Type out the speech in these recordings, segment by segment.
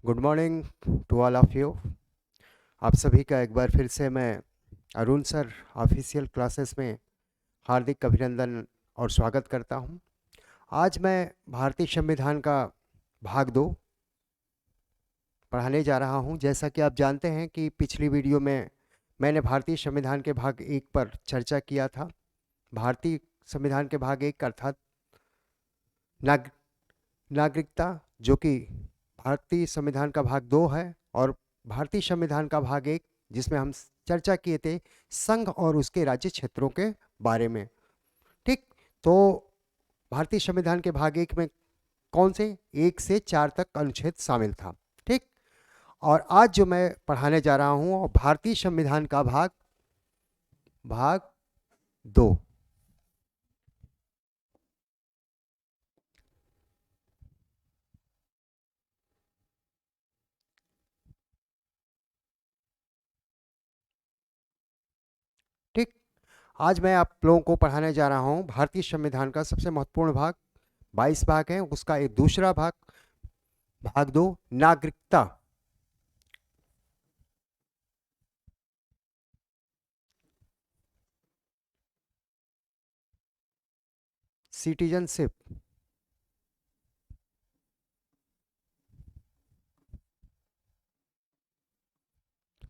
Good morning to all of you. आप सभी का एक बार फिर से मैं अरुण सर ऑफिशियल क्लासेस में हार्दिक अभिनंदन और स्वागत करता हूं। आज मैं भारतीय संविधान का भाग 2 पढ़ाने जा रहा हूं। जैसा कि आप जानते हैं कि पिछली वीडियो में मैंने भारतीय संविधान के भाग 1 पर चर्चा किया था। भारतीय संविधान के भाग 1 अर्थात नाग नागरिकता, जो कि भारतीय संविधान का भाग 2 है, और भारतीय संविधान का भाग 1 जिसमें हम चर्चा किए थे संघ और उसके राज्य क्षेत्रों के बारे में। ठीक, तो भारतीय संविधान के भाग 1 में कौन से 1 से 4 तक अनुच्छेद शामिल था। ठीक, और आज जो मैं पढ़ाने जा रहा हूं वो भारतीय संविधान का भाग 2। ठीक, आज मैं आप लोगों को पढ़ाने जा रहा हूं भारतीय संविधान का सबसे महत्वपूर्ण भाग। 22 भाग है, उसका एक दूसरा भाग, भाग 2, नागरिकता। सिटीजनशिप।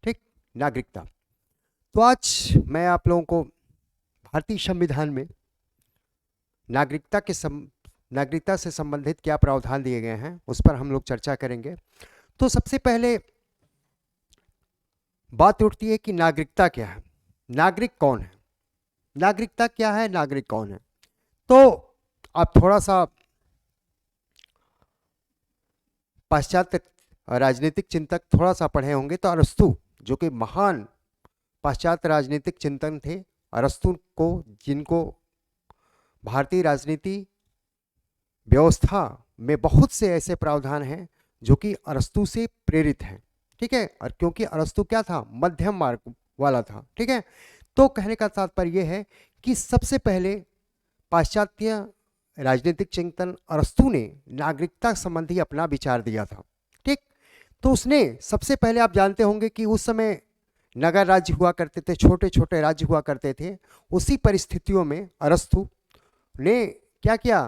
ठीक, नागरिकता। तो आज मैं आप लोगों को भारतीय संविधान में नागरिकता से संबंधित क्या प्रावधान दिए गए हैं उस पर हम लोग चर्चा करेंगे। तो सबसे पहले बात उठती है कि नागरिकता क्या है, नागरिक कौन है, नागरिकता क्या है, नागरिक कौन है। तो आप थोड़ा सा पाश्चात्य राजनीतिक चिंतक थोड़ा सा पढ़े होंगे तो अरस्तु, जो कि महान पाश्चात्य राजनीतिक चिंतन थे, अरस्तु को, जिनको भारतीय राजनीति व्यवस्था में बहुत से ऐसे प्रावधान हैं जो कि अरस्तु से प्रेरित हैं। ठीक है, और क्योंकि अरस्तु क्या था, मध्यम मार्ग वाला था। ठीक है, तो कहने का तात्पर्य यह है कि सबसे पहले पाश्चात्य राजनीतिक चिंतन अरस्तु ने नागरिकता संबंधी अपना विचार दिया था। ठीक, तो उसने सबसे पहले, आप जानते होंगे कि उस समय नगर राज्य हुआ करते थे, छोटे छोटे राज्य हुआ करते थे। उसी परिस्थितियों में अरस्तु ने क्या किया,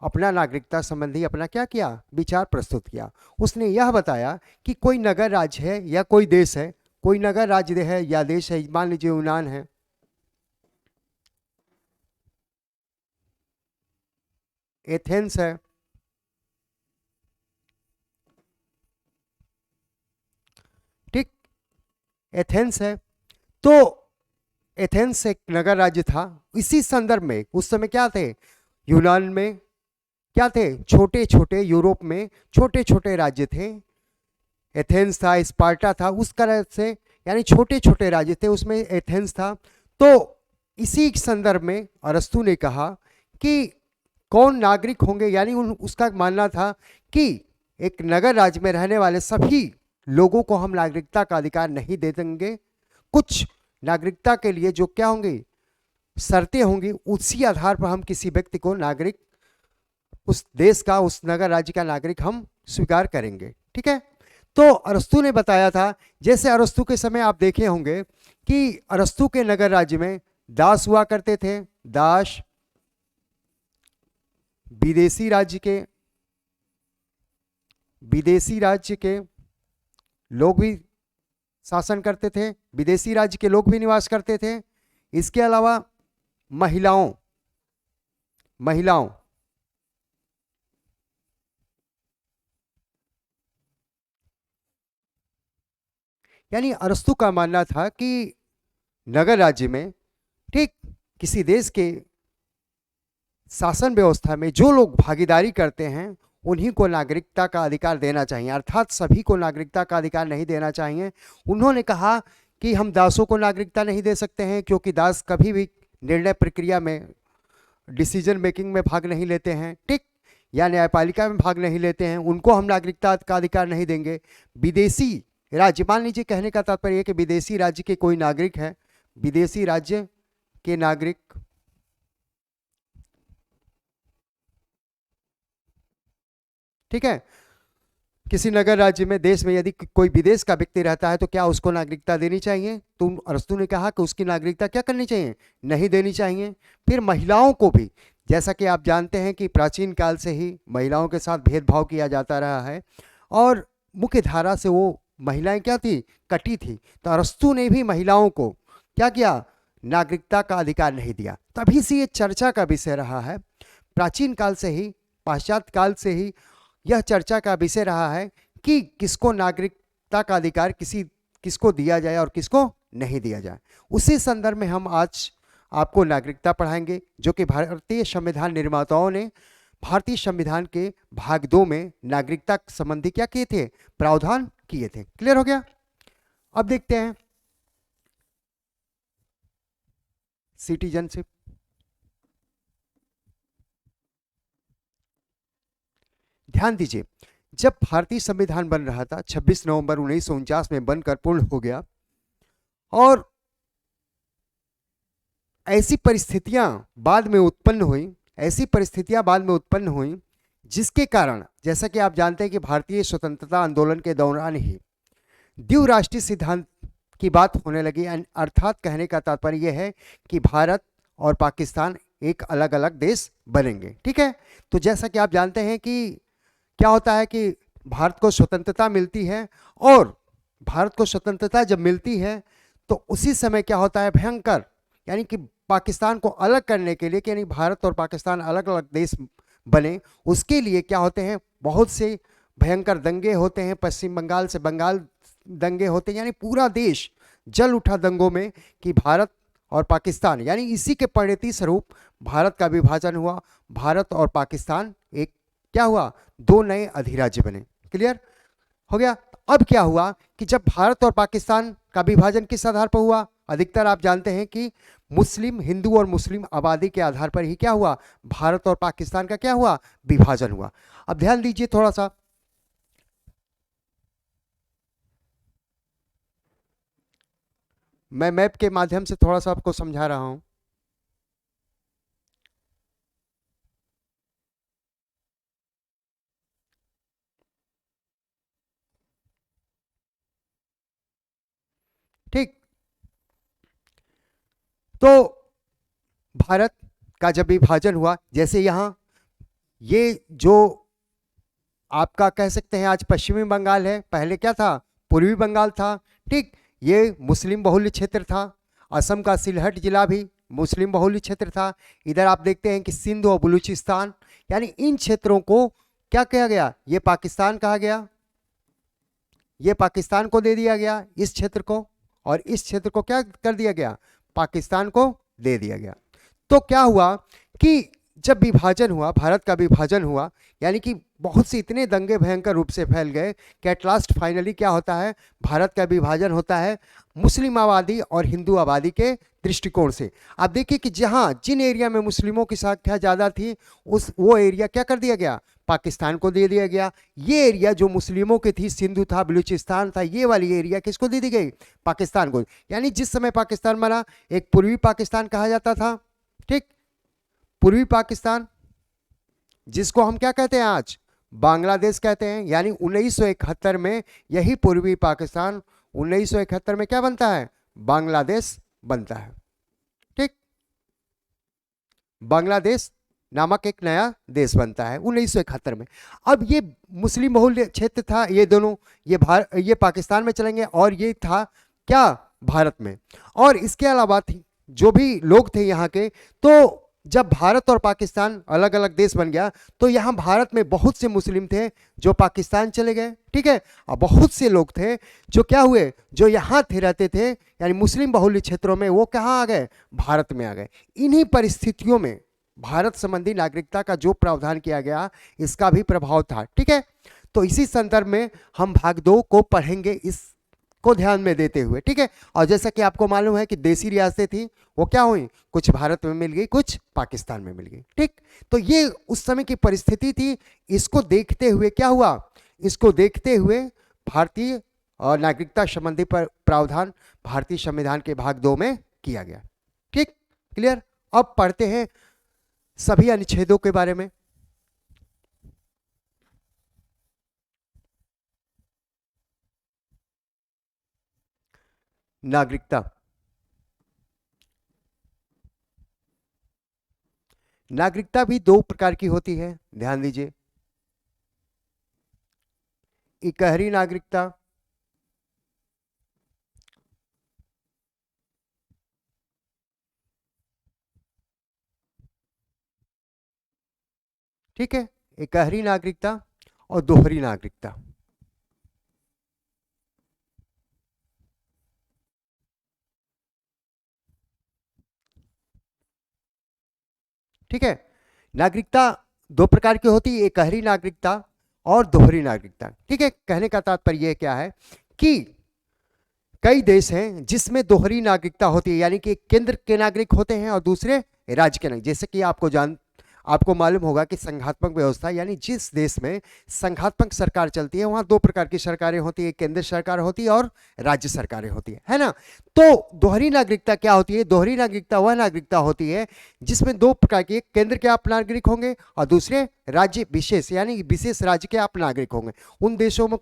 अपना नागरिकता संबंधी अपना क्या किया, विचार प्रस्तुत किया। उसने यह बताया कि कोई नगर राज्य है या कोई देश है, कोई नगर राज्य है या देश है, मान लीजिए यूनान है, एथेंस है। ठीक, एथेंस है। तो एथेंस एक नगर राज्य था। इसी संदर्भ में उस समय क्या थे, यूनान में क्या थे, छोटे छोटे, यूरोप में छोटे छोटे राज्य थे। एथेंस था, स्पार्टा था, उस तरह से, यानी छोटे छोटे राज्य थे, उसमें एथेंस था। तो इसी संदर्भ में अरस्तु ने कहा कि कौन नागरिक होंगे, यानी उसका मानना था कि एक नगर राज्य में रहने वाले सभी लोगों को हम नागरिकता का अधिकार नहीं दे देंगे। कुछ नागरिकता के लिए जो क्या होंगे, शर्तें होंगी, उसी आधार पर हम किसी व्यक्ति को नागरिक, उस देश का, उस नगर राज्य का नागरिक हम स्वीकार करेंगे। ठीक है, तो अरस्तु ने बताया था, जैसे अरस्तु के समय आप देखे होंगे कि अरस्तु के नगर राज्य में दास हुआ करते थे। दास विदेशी राज्य के, विदेशी राज्य के लोग भी शासन करते थे, विदेशी राज्य के लोग भी निवास करते थे। इसके अलावा महिलाओं महिलाओं यानी अरस्तु का मानना था कि नगर राज्य में, ठीक, किसी देश के शासन व्यवस्था में जो लोग भागीदारी करते हैं उन्हीं को नागरिकता का अधिकार देना चाहिए, अर्थात सभी को नागरिकता का अधिकार नहीं देना चाहिए। उन्होंने कहा कि हम दासों को नागरिकता नहीं दे सकते हैं, क्योंकि दास कभी भी निर्णय प्रक्रिया में, डिसीजन मेकिंग में भाग नहीं लेते हैं। ठीक, या न्यायपालिका में भाग नहीं लेते हैं, उनको हम नागरिकता का अधिकार नहीं देंगे। विदेशी राज्य, मान लीजिए, कहने का तात्पर्य है कि विदेशी राज्य के कोई नागरिक है, विदेशी राज्य के नागरिक, ठीक है, किसी नगर राज्य में, देश में यदि कोई विदेश का व्यक्ति रहता है तो क्या उसको नागरिकता देनी चाहिए? तो अरस्तू ने कहा कि उसकी नागरिकता क्या करनी चाहिए? नहीं देनी चाहिए। फिर महिलाओं को भी, जैसा कि आप जानते हैं कि प्राचीन काल से ही महिलाओं के साथ भेदभाव किया जाता रहा है और मुख्य धारा से वो महिलाएं क्या थी? कटी थी। तो अरस्तू ने भी महिलाओं को क्या किया? नागरिकता का अधिकार नहीं दिया। तभी से ये चर्चा का विषय रहा है, प्राचीन काल से ही, पाश्चात्य काल से ही यह चर्चा का विषय रहा है कि किसको नागरिकता का अधिकार किसको दिया जाए और किसको नहीं दिया जाए। उसी संदर्भ में हम आज आपको नागरिकता पढ़ाएंगे, जो कि भारतीय संविधान निर्माताओं ने भारतीय संविधान के भाग 2 में नागरिकता संबंधी क्या किए थे? प्रावधान किए थे। क्लियर हो गया? अब देखते हैं सिटीजनशिप। ध्यान दीजिए, जब भारतीय संविधान बन रहा था, 26 नवंबर 1949 में बनकर पूर्ण हो गया, और ऐसी परिस्थितियां बाद में उत्पन्न हुई जिसके कारण, जैसा कि आप जानते हैं कि भारतीय स्वतंत्रता आंदोलन के दौरान ही द्विराष्ट्रीय सिद्धांत की बात होने लगी। अर्थात कहने का तात्पर्य यह है कि भारत और पाकिस्तान एक अलग अलग देश बनेंगे। ठीक है? तो जैसा कि आप जानते हैं कि क्या होता है कि भारत को स्वतंत्रता मिलती है, और भारत को स्वतंत्रता जब मिलती है तो उसी समय क्या होता है? भयंकर, यानी कि पाकिस्तान को अलग करने के लिए, कि यानी भारत और पाकिस्तान अलग अलग देश बने, उसके लिए क्या होते हैं? बहुत से भयंकर दंगे होते हैं। पश्चिम बंगाल से बंगाल दंगे होते हैं, यानी पूरा देश जल उठा दंगों में कि भारत और पाकिस्तान, यानी इसी के परिणति स्वरूप भारत का विभाजन हुआ। भारत और पाकिस्तान एक क्या हुआ? दो नए अधिराज्य बने। क्लियर हो गया? अब क्या हुआ कि जब भारत और पाकिस्तान का विभाजन किस आधार पर हुआ? अधिकतर आप जानते हैं कि मुस्लिम, हिंदू और मुस्लिम आबादी के आधार पर ही क्या हुआ? भारत और पाकिस्तान का क्या हुआ? विभाजन हुआ। अब ध्यान दीजिए थोड़ा सा, मैं मैप के माध्यम से थोड़ा सा आपको समझा रहा हूं। ठीक, तो भारत का जब विभाजन हुआ, जैसे यहां ये जो आपका कह सकते हैं आज पश्चिमी बंगाल है, पहले क्या था? पूर्वी बंगाल था। ठीक, ये मुस्लिम बहुल्य क्षेत्र था। असम का सिलहट जिला भी मुस्लिम बहुल्य क्षेत्र था। इधर आप देखते हैं कि सिंध और बलूचिस्तान, यानी इन क्षेत्रों को क्या किया गया? ये पाकिस्तान कहा गया, ये पाकिस्तान को दे दिया गया इस क्षेत्र को, और इस क्षेत्र को क्या कर दिया गया? पाकिस्तान को दे दिया गया। तो क्या हुआ कि जब विभाजन हुआ, भारत का विभाजन हुआ, यानी कि बहुत से इतने दंगे भयंकर रूप से फैल गए कि एट लास्ट फाइनली क्या होता है? भारत का विभाजन होता है मुस्लिम आबादी और हिंदू आबादी के दृष्टिकोण से। आप देखिए कि जहां जिन एरिया में मुस्लिमों की संख्या ज़्यादा थी, वो एरिया क्या कर दिया गया? पाकिस्तान को दे दिया गया। ये एरिया जो मुस्लिमों की थी, सिंधु था, बलूचिस्तान था, ये वाली एरिया किसको दे दी गई? पाकिस्तान को। यानी जिस समय पाकिस्तान बना, एक पूर्वी पाकिस्तान कहा जाता था। ठीक, पूर्वी पाकिस्तान, जिसको हम क्या कहते हैं आज? बांग्लादेश कहते हैं। यानी 1971 में यही पूर्वी पाकिस्तान, 1971 में क्या बनता है? बांग्लादेश बनता है। ठीक, बांग्लादेश नामक एक नया देश बनता है 1971 में। अब ये मुस्लिम बहुल्य क्षेत्र था, ये दोनों, ये पाकिस्तान में चलेंगे और ये था क्या? भारत में। और इसके अलावा जो भी लोग थे यहाँ के, तो जब भारत और पाकिस्तान अलग अलग देश बन गया तो यहाँ भारत में बहुत से मुस्लिम थे जो पाकिस्तान चले गए। ठीक है, और बहुत से लोग थे जो क्या हुए? जो यहाँ थे, रहते थे, यानी मुस्लिम बहुल्य क्षेत्रों में, वो कहाँ आ गए? भारत में आ गए। इन्हीं परिस्थितियों में भारत संबंधी नागरिकता का जो प्रावधान किया गया, इसका भी प्रभाव था। ठीक है, तो इसी संदर्भ में हम भाग 2 को पढ़ेंगे, इस को ध्यान में देते हुए। ठीक है, और जैसा कि आपको मालूम है कि देसी रियासतें थी, वो क्या हुई? कुछ भारत में मिल गई, कुछ पाकिस्तान में मिल गई। ठीक, तो ये उस समय की परिस्थिति थी। इसको देखते हुए क्या हुआ? इसको देखते हुए भारतीय और नागरिकता संबंधी पर प्रावधान भारतीय संविधान के भाग 2 में किया गया। ठीक, क्लियर? अब पढ़ते हैं सभी अनुच्छेदों के बारे में। नागरिकता। नागरिकता भी दो प्रकार की होती है, ध्यान दीजिए। इकहरी नागरिकता, ठीक है, इकहरी नागरिकता और दोहरी नागरिकता। ठीक है, नागरिकता दो प्रकार की होती है, इकहरी नागरिकता और दोहरी नागरिकता। ठीक है, कहने का तात्पर्य क्या है कि कई देश हैं जिसमें दोहरी नागरिकता होती है, यानी कि एक केंद्र के नागरिक होते हैं और दूसरे राज्य के नागरिक। जैसे कि आपको मालूम होगा कि संघात्मक व्यवस्था, यानी जिस देश में संघात्मक सरकार चलती है वहां दो प्रकार की सरकारें होती है, केंद्र सरकार होती है और राज्य सरकारें होती है ना। तो दोहरी नागरिकता क्या होती है? दोहरी नागरिकता वह नागरिकता होती है जिसमें दो प्रकार की, केंद्र के आप नागरिक होंगे और दूसरे राज्य विशेष, यानी विशेष राज्य के आप नागरिक होंगे। उन देशों में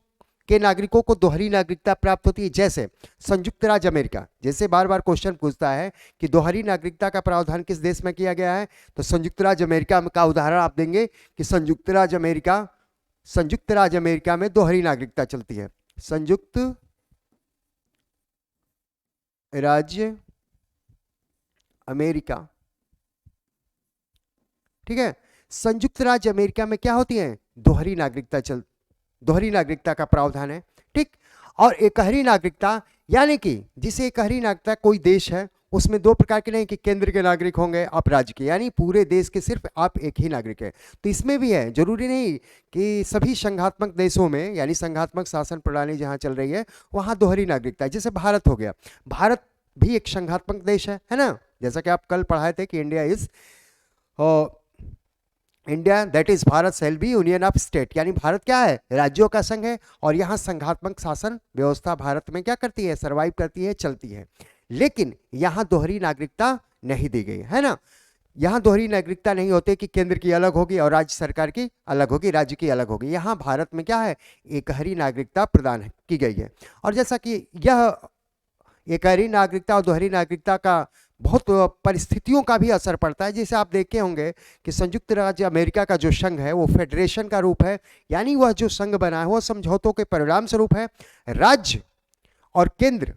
के नागरिकों को दोहरी नागरिकता प्राप्त होती है, जैसे संयुक्त राज्य अमेरिका। जैसे बार बार क्वेश्चन पूछता है कि दोहरी नागरिकता का प्रावधान किस देश में किया गया है, तो संयुक्त राज्य अमेरिका का उदाहरण आप देंगे कि संयुक्त राज्य अमेरिका में दोहरी नागरिकता चलती है। संयुक्त राज्य अमेरिका, ठीक है, संयुक्त राज्य अमेरिका में क्या होती है? दोहरी नागरिकता का प्रावधान है। ठीक, और एकहरी नागरिकता, यानी कि जिसे एकहरी नागरिकता, कोई देश है उसमें दो प्रकार के नहीं कि केंद्र के नागरिक होंगे आप राज्य के, यानी पूरे देश के सिर्फ आप एक ही नागरिक है। तो इसमें भी है, जरूरी नहीं कि सभी संघात्मक देशों में, यानी संघात्मक शासन प्रणाली जहां चल रही है वहां दोहरी नागरिकता है। जैसे भारत हो गया, भारत भी एक संघात्मक देश है ना। जैसा कि आप कल पढ़ाए थे कि India that is Bharat shall be union of state, यानी भारत क्या है? राज्यों का संघ है। और यहाँ संघात्मक शासन व्यवस्था भारत में क्या करती है? सर्वाइव करती है, चलती है। लेकिन यहाँ दोहरी नागरिकता नहीं दी गई है ना। यहाँ दोहरी नागरिकता नहीं होती कि केंद्र की अलग होगी और राज्य सरकार की अलग होगी, राज्य की अलग होगी। यहाँ भारत में क्या है? एकहरी नागरिकता प्रदान की गई है। और जैसा कि यह एकहरी नागरिकता और दोहरी नागरिकता का बहुत परिस्थितियों का भी असर पड़ता है। जैसे आप देखे होंगे कि संयुक्त राज्य अमेरिका का जो संघ है वो फेडरेशन का रूप है, यानी वह जो संघ बना है वह समझौतों के परिणाम स्वरूप है। राज्य और केंद्र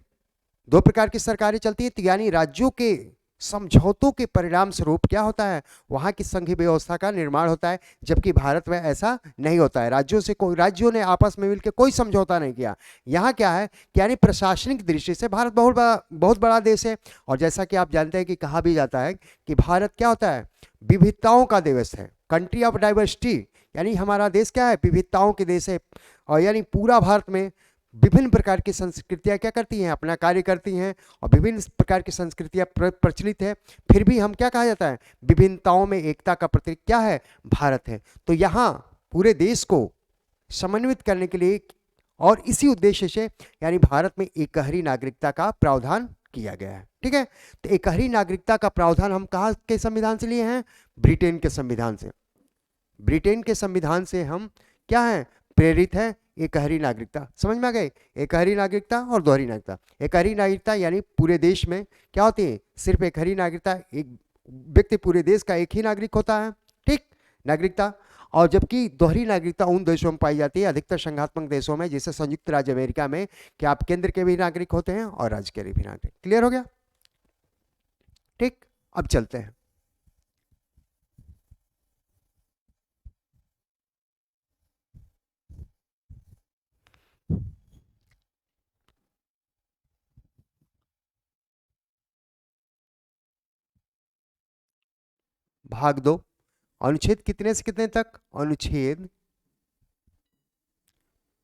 दो प्रकार की सरकारें चलती है, तो यानी राज्यों के समझौतों के परिणाम स्वरूप क्या होता है? वहां की संघीय व्यवस्था का निर्माण होता है। जबकि भारत में ऐसा नहीं होता है, राज्यों ने आपस में मिलकर कोई समझौता नहीं किया। यहाँ क्या है, यानी प्रशासनिक दृष्टि से भारत बहुत बड़ा देश है। और जैसा कि आप जानते हैं कि कहा भी जाता है कि भारत क्या होता है? विविधताओं का देश है, कंट्री ऑफ डाइवर्सिटी, यानी हमारा देश क्या है? विविधताओं के देश है। और यानी पूरा भारत में विभिन्न प्रकार की संस्कृतियां क्या करती हैं? अपना कार्य करती हैं और विभिन्न प्रकार की संस्कृतियां प्रचलित है। फिर भी हम क्या कहा जाता है? विभिन्नताओं में एकता का प्रतीक क्या है? भारत है। तो यहाँ पूरे देश को समन्वित करने के लिए और इसी उद्देश्य से यानी भारत में एकहरी नागरिकता का प्रावधान किया गया है। ठीक है, तो एकहरी नागरिकता का प्रावधान हम कहाँ के संविधान से लिए हैं? ब्रिटेन के संविधान से। ब्रिटेन के संविधान से हम क्या है? प्रेरित है एकहरी नागरिकता। समझ में आ गए? एकहरी नागरिकता और दोहरी नागरिकता। एकहरी नागरिकता यानी पूरे देश में क्या होती है? सिर्फ एकहरी नागरिकता, एक व्यक्ति पूरे देश का एक ही नागरिक होता है, ठीक, नागरिकता। और जबकि दोहरी नागरिकता उन देशों में पाई जाती है, अधिकतर संघात्मक देशों में, जैसे संयुक्त राज्य अमेरिका में, कि आप केंद्र के भी नागरिक होते हैं और राज्य के भी नागरिक। क्लियर हो गया? ठीक, अब चलते हैं। भाग 2, अनुच्छेद कितने से कितने तक? अनुच्छेद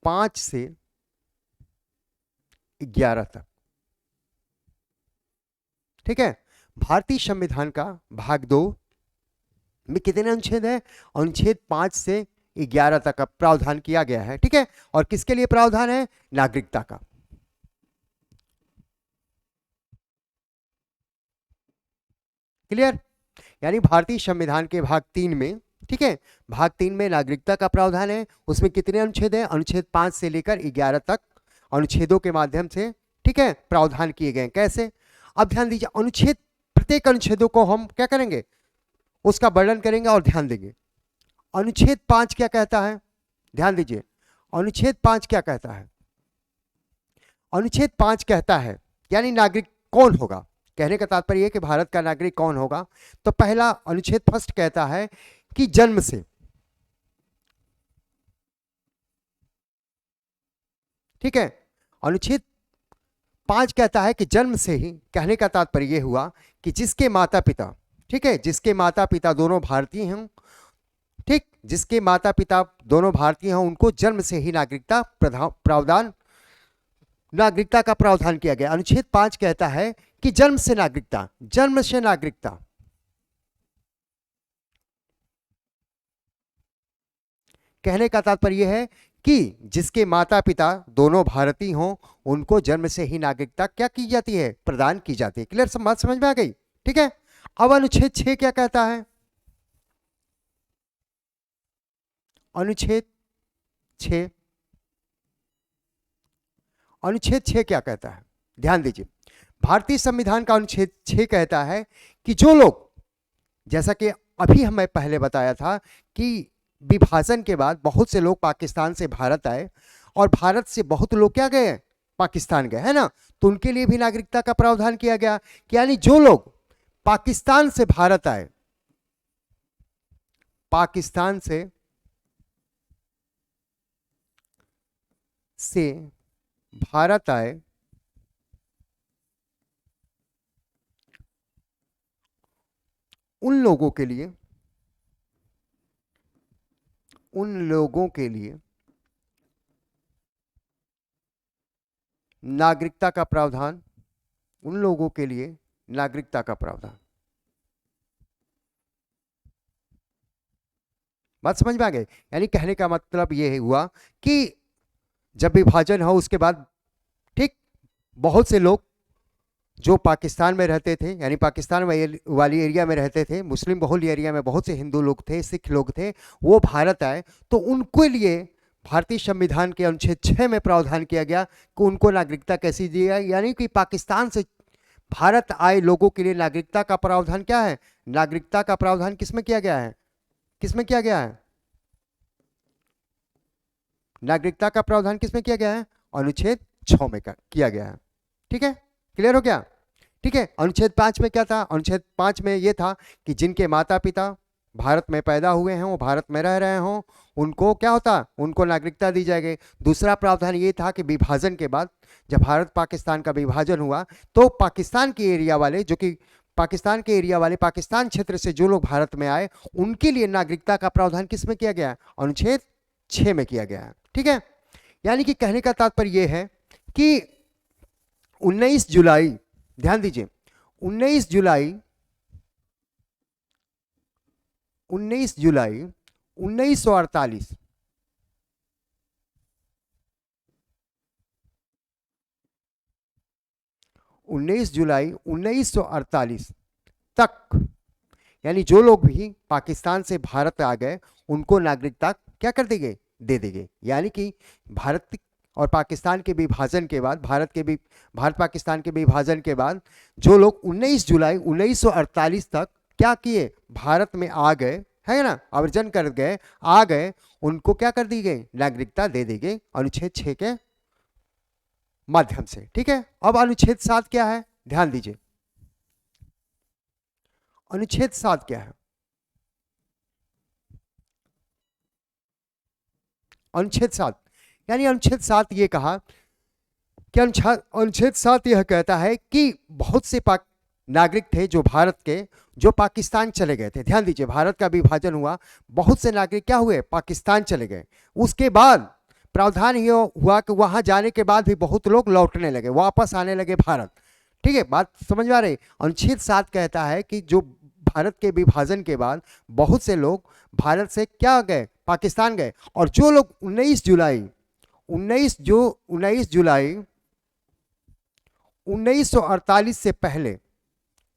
5 से 11 तक। ठीक है, भारतीय संविधान का भाग 2 में कितने अनुच्छेद है? अनुच्छेद 5 से 11 तक का प्रावधान किया गया है। ठीक है, और किसके लिए प्रावधान है? नागरिकता का। क्लियर? यानी भारतीय संविधान के भाग 3 में, ठीक है, भाग 3 में नागरिकता का प्रावधान है। उसमें कितने अनुच्छेद हैं? अनुच्छेद 5 से लेकर 11 तक अनुच्छेदों के माध्यम से, ठीक ठीक है, प्रावधान किए गए। कैसे? अब ध्यान दीजिए, अनुच्छेद, प्रत्येक अनुच्छेदों को हम क्या करेंगे, उसका वर्णन करेंगे और ध्यान देंगे। अनुच्छेद 5 क्या कहता है, ध्यान दीजिए, अनुच्छेद 5 क्या कहता है? अनुच्छेद 5 कहता है, यानी नागरिक कौन होगा, कहने का तात्पर्य है कि भारत का नागरिक कौन होगा। तो पहला अनुच्छेद फर्स्ट कहता है कि जन्म से, ठीक है, अनुच्छेद 5 कहता है कि जन्म से ही, कहने का तात्पर्य यह हुआ कि जिसके माता पिता, ठीक है, जिसके माता पिता दोनों भारतीय हों, ठीक, जिसके माता पिता दोनों भारतीय हों, उनको जन्म से ही नागरिकता प्रावधान, नागरिकता का प्रावधान किया गया। अनुच्छेद 5 कहता है कि जन्म से नागरिकता, जन्म से नागरिकता, कहने का तात्पर्य है कि जिसके माता पिता दोनों भारतीय हों, उनको जन्म से ही नागरिकता क्या की जाती है, प्रदान की जाती है। क्लियर, सब बात समझ में आ गई? ठीक है। अब अनुच्छेद 6 क्या कहता है? अनुच्छेद 6, अनुच्छेद 6 क्या कहता है, ध्यान दीजिए, भारतीय संविधान का अनुच्छेद 6 कहता है कि जो लोग, जैसा कि अभी हमें पहले बताया था कि विभाजन के बाद बहुत से लोग पाकिस्तान से भारत आए और भारत से बहुत लोग क्या गए, पाकिस्तान गए, है ना, तो उनके लिए भी नागरिकता का प्रावधान किया गया कि यानी जो लोग पाकिस्तान से भारत आए, पाकिस्तान से भारत आए, उन लोगों के लिए, उन लोगों के लिए नागरिकता का प्रावधान, उन लोगों के लिए नागरिकता का प्रावधान। बात समझ में आ गई? यानी कहने का मतलब यह हुआ कि जब विभाजन हो उसके बाद, ठीक, बहुत से लोग जो पाकिस्तान में रहते थे, यानी पाकिस्तान वाली एरिया में रहते थे, मुस्लिम बहुल एरिया में बहुत से हिंदू लोग थे, सिख लोग थे, वो भारत आए, तो उनके लिए भारतीय संविधान के अनुच्छेद 6 में प्रावधान किया गया कि उनको नागरिकता कैसी दी जाए, यानी कि पाकिस्तान से भारत आए लोगों के लिए नागरिकता का प्रावधान क्या है, नागरिकता का प्रावधान किसमें किया गया है, किसमें किया गया है, नागरिकता का प्रावधान किसमें किया गया है, अनुच्छेद 6 में किया गया है। ठीक है, क्लियर हो गया? ठीक है। अनुच्छेद 5 में क्या था? अनुच्छेद 5 में यह था कि जिनके माता पिता भारत में पैदा हुए हैं, वो भारत में रह रहे हों, उनको क्या होता, उनको नागरिकता दी जाएगी। दूसरा प्रावधान ये था कि विभाजन के बाद, जब भारत पाकिस्तान का विभाजन हुआ, तो पाकिस्तान के एरिया वाले, जो कि पाकिस्तान के एरिया वाले, पाकिस्तान क्षेत्र से जो लोग भारत में आए, उनके लिए नागरिकता का प्रावधान किस में किया गया? अनुच्छेद 6 में किया गया है। ठीक है, यानी कि कहने का तात्पर्य यह है कि 19 जुलाई, ध्यान दीजिए, 19 जुलाई 1948, 19 जुलाई 1948 तक, यानी जो लोग भी पाकिस्तान से भारत आ गए, उनको नागरिकता क्या कर देंगे, दे देंगे। यानी कि भारत और पाकिस्तान के विभाजन के बाद, भारत पाकिस्तान के विभाजन के बाद जो लोग 19 जुलाई 1948 तक क्या किए, भारत में आ गए, है ना, आवर्जन कर गए, आ गए, उनको क्या कर दी गई, नागरिकता दे दी गई अनुच्छेद 6 के माध्यम से। ठीक है। अब अनुच्छेद 7 क्या है, ध्यान दीजिए, अनुच्छेद 7 क्या है? अनुच्छेद 7, यानी अनुच्छेद 7 ये कहा कि अनुच्छेद 7 यह कहता है कि बहुत से नागरिक थे जो भारत के, जो पाकिस्तान चले गए थे। ध्यान दीजिए, भारत का विभाजन हुआ, बहुत से नागरिक क्या हुए, पाकिस्तान चले गए। उसके बाद प्रावधान ये हुआ कि वहां जाने के बाद भी बहुत लोग लौटने लगे, वापस आने लगे भारत। ठीक है, बात समझ में आ रही? अनुच्छेद 7 कहता है कि जो भारत के विभाजन के बाद बहुत से लोग भारत से क्या गए, पाकिस्तान गए, और जो लोग 19 जुलाई 1948 से पहले,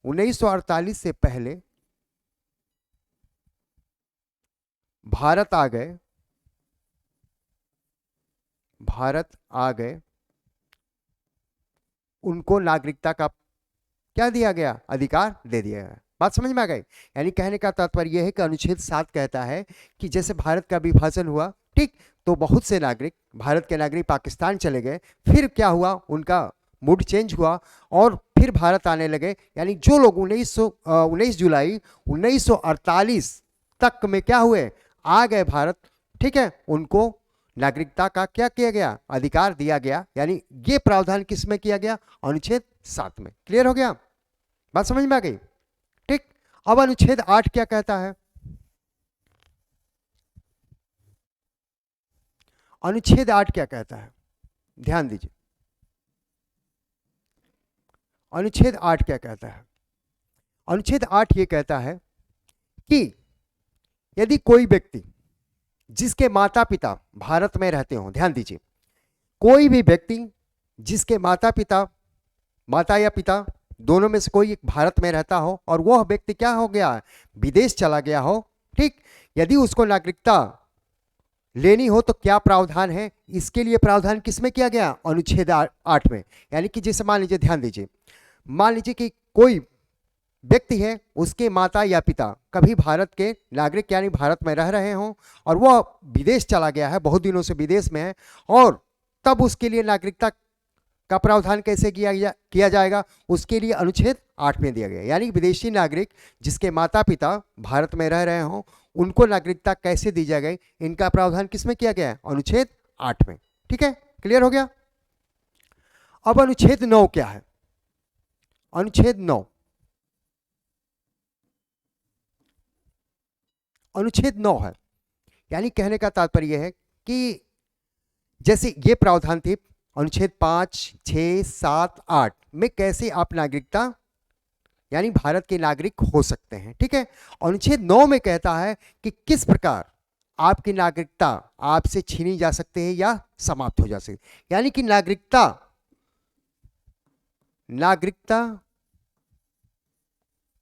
1948 से पहले भारत आ गए, भारत आ गए, उनको नागरिकता का क्या दिया गया, अधिकार दे दिया गया। बात समझ में आ गई। यानी कहने का तात्पर्य यह है कि अनुच्छेद 7 कहता है कि जैसे भारत का विभाजन हुआ, ठीक, तो बहुत से नागरिक, भारत के नागरिक पाकिस्तान चले गए, फिर क्या हुआ, उनका मूड चेंज हुआ और फिर भारत आने लगे। यानी जो लोग 19 जुलाई 1948 तक में क्या हुए, आ गए भारत, ठीक है, उनको नागरिकता का क्या किया गया, अधिकार दिया गया। यानी ये प्रावधान किस में किया गया, अनुच्छेद 7 में। क्लियर हो गया, बात समझ में आ गई, ठीक। अब अनुच्छेद 8 क्या कहता है, अनुच्छेद 8 क्या कहता है, ध्यान दीजिए। अनुच्छेद 8 क्या कहता है, अनुच्छेद 8 ये कहता है कि यदि कोई व्यक्ति जिसके माता पिता भारत में रहते हों, ध्यान दीजिए, कोई भी व्यक्ति जिसके माता पिता, माता या पिता दोनों में से कोई एक भारत में रहता हो और वह व्यक्ति क्या हो गया, विदेश चला गया हो, ठीक, यदि उसको नागरिकता लेनी हो तो क्या प्रावधान है, इसके लिए प्रावधान किसमें किया गया, अनुच्छेद 8 में। यानी कि जैसे मान लीजिए, ध्यान दीजिए, मान लीजिए कि कोई व्यक्ति है, उसके माता या पिता कभी भारत के नागरिक यानी भारत में रह रहे हों और वह विदेश चला गया है, बहुत दिनों से विदेश में है, और तब उसके लिए नागरिकता का प्रावधान कैसे किया जाएगा, उसके लिए अनुच्छेद 8 में दिया गया। यानी विदेशी नागरिक जिसके माता पिता भारत में रह रहे हों, उनको नागरिकता कैसे दी जाएगी, इनका प्रावधान किसमें किया गया है, अनुच्छेद 8 में। ठीक है, क्लियर हो गया। अब अनुच्छेद 9 क्या है, अनुच्छेद 9, अनुच्छेद 9 है, यानी कहने का तात्पर्य यह है कि जैसे ये प्रावधान थे अनुच्छेद 5, 6, 7, 8 में कैसे आप नागरिकता यानी भारत के नागरिक हो सकते हैं। ठीक है, अनुच्छेद 9 में कहता है कि किस प्रकार आपकी नागरिकता आपसे छीनी जा सकती है या समाप्त हो जा सकती है। यानी कि नागरिकता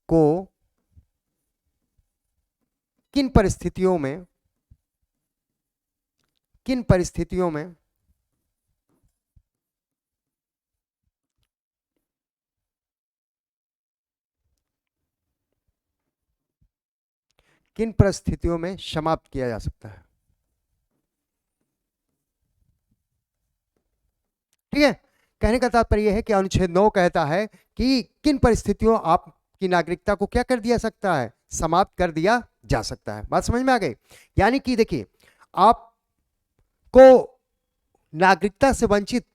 को किन परिस्थितियों में किन परिस्थितियों में समाप्त किया जा सकता है। ठीक है, कहने का तात्पर्य यह है कि अनुच्छेद 9 कहता है कि किन परिस्थितियों आपकी नागरिकता को क्या कर दिया सकता है, समाप्त कर दिया जा सकता है। बात समझ में आ गई। यानी कि देखिए, आपको नागरिकता से वंचित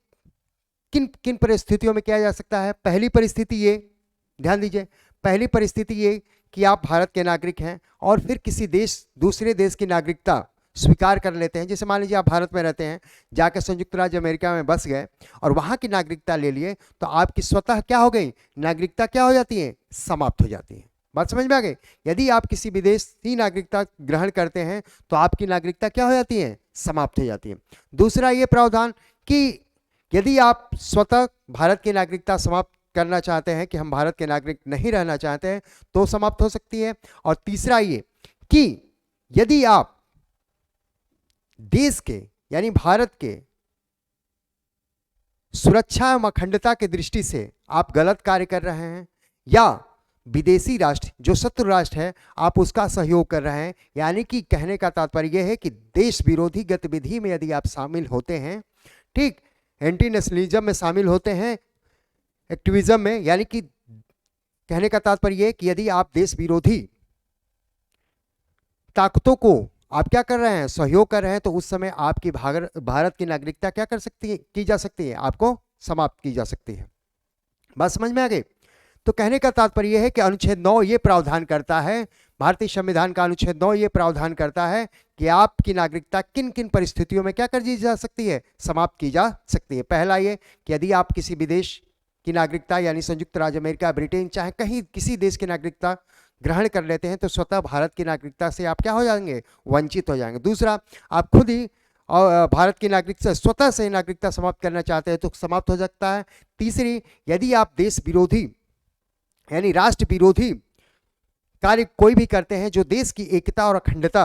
किन किन परिस्थितियों में किया जा सकता है। पहली परिस्थिति ये, ध्यान दीजिए, पहली परिस्थिति ये कि आप भारत के नागरिक हैं और फिर किसी दूसरे देश की नागरिकता स्वीकार कर लेते हैं। जैसे मान लीजिए आप भारत में रहते हैं, जाकर संयुक्त राज्य अमेरिका में बस गए और वहां की नागरिकता ले लिए, तो आपकी स्वतः क्या हो गई, नागरिकता क्या हो जाती है, समाप्त हो जाती है। बात समझ में आ गई। यदि आप किसी विदेशी नागरिकता ग्रहण करते हैं तो आपकी नागरिकता क्या हो जाती है, समाप्त हो जाती है। दूसरा ये प्रावधान कि यदि आप स्वतः भारत की नागरिकता समाप्त करना चाहते हैं कि हम भारत के नागरिक नहीं रहना चाहते हैं तो समाप्त हो सकती है। और तीसरा ये कि यदि आप देश के यानी भारत के सुरक्षा एवं अखंडता की दृष्टि से आप गलत कार्य कर रहे हैं या विदेशी राष्ट्र जो शत्रु राष्ट्र है आप उसका सहयोग कर रहे हैं, यानी कि कहने का तात्पर्य यह है कि देश विरोधी गतिविधि में यदि आप शामिल होते हैं, ठीक, एंटी नेशनलिज्म में शामिल होते हैं, एक्टिविज्म में, यानी कि कहने का तात्पर्य यह कि यदि आप देश विरोधी ताकतों को आप क्या कर रहे हैं, सहयोग कर रहे हैं, तो उस समय आपकी भारत की नागरिकता क्या कर सकती है, की जा सकती है, आपको समाप्त की जा सकती है। बात समझ में आ गई। तो कहने का तात्पर्य यह है कि अनुच्छेद 9 ये प्रावधान करता है, भारतीय संविधान का अनुच्छेद 9 ये प्रावधान करता है कि आपकी नागरिकता किन किन परिस्थितियों में क्या कर दी जा सकती है, समाप्त की जा सकती है। पहला ये कि यदि आप किसी विदेश की नागरिकता यानी संयुक्त राज्य अमेरिका, ब्रिटेन, चाहे कहीं किसी देश की नागरिकता ग्रहण कर लेते हैं तो स्वतः भारत की नागरिकता से आप क्या हो जाएंगे, वंचित हो जाएंगे। दूसरा, आप खुद ही और भारत की नागरिकता स्वतः से नागरिकता समाप्त करना चाहते हैं तो समाप्त हो सकता है। तीसरी, यदि आप देश विरोधी यानी राष्ट्र विरोधी कार्य कोई भी करते हैं जो देश की एकता और अखंडता